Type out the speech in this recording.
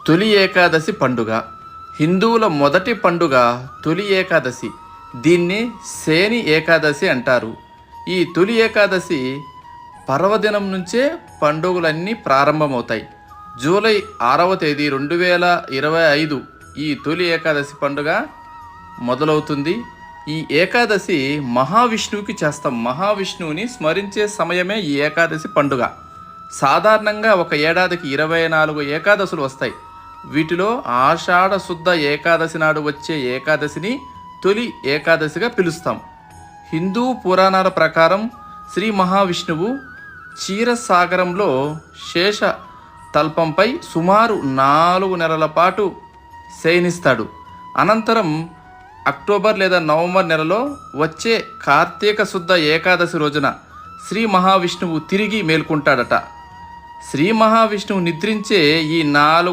తొలి ఏకాదశి పండుగ. హిందువుల మొదటి పండుగ తొలి ఏకాదశి. దీన్ని శేని ఏకాదశి అంటారు. ఈ తొలి ఏకాదశి పర్వదినం నుంచే పండుగలన్నీ ప్రారంభమవుతాయి. జూలై 6వ తేదీ 2025 ఈ తొలి ఏకాదశి పండుగ మొదలవుతుంది. ఈ ఏకాదశి మహావిష్ణువుకి చేస్తాం. మహావిష్ణువుని స్మరించే సమయమే ఈ ఏకాదశి పండుగ. సాధారణంగా ఒక ఏడాదికి 24 ఏకాదశులు వస్తాయి. వీటిలో ఆషాఢ శుద్ధ ఏకాదశి నాడు వచ్చే ఏకాదశిని తొలి ఏకాదశిగా పిలుస్తాం. హిందూ పురాణాల ప్రకారం శ్రీ మహావిష్ణువు క్షీరసాగరంలో శేష తల్పంపై సుమారు 4 నెలల పాటు శయనిస్తాడు. అనంతరం అక్టోబర్ లేదా నవంబర్ నెలలో వచ్చే కార్తీక శుద్ధ ఏకాదశి రోజున శ్రీ మహావిష్ణువు తిరిగి మేల్కొంటాడట. శ్రీ మహావిష్ణువు నిద్రించే ఈ 4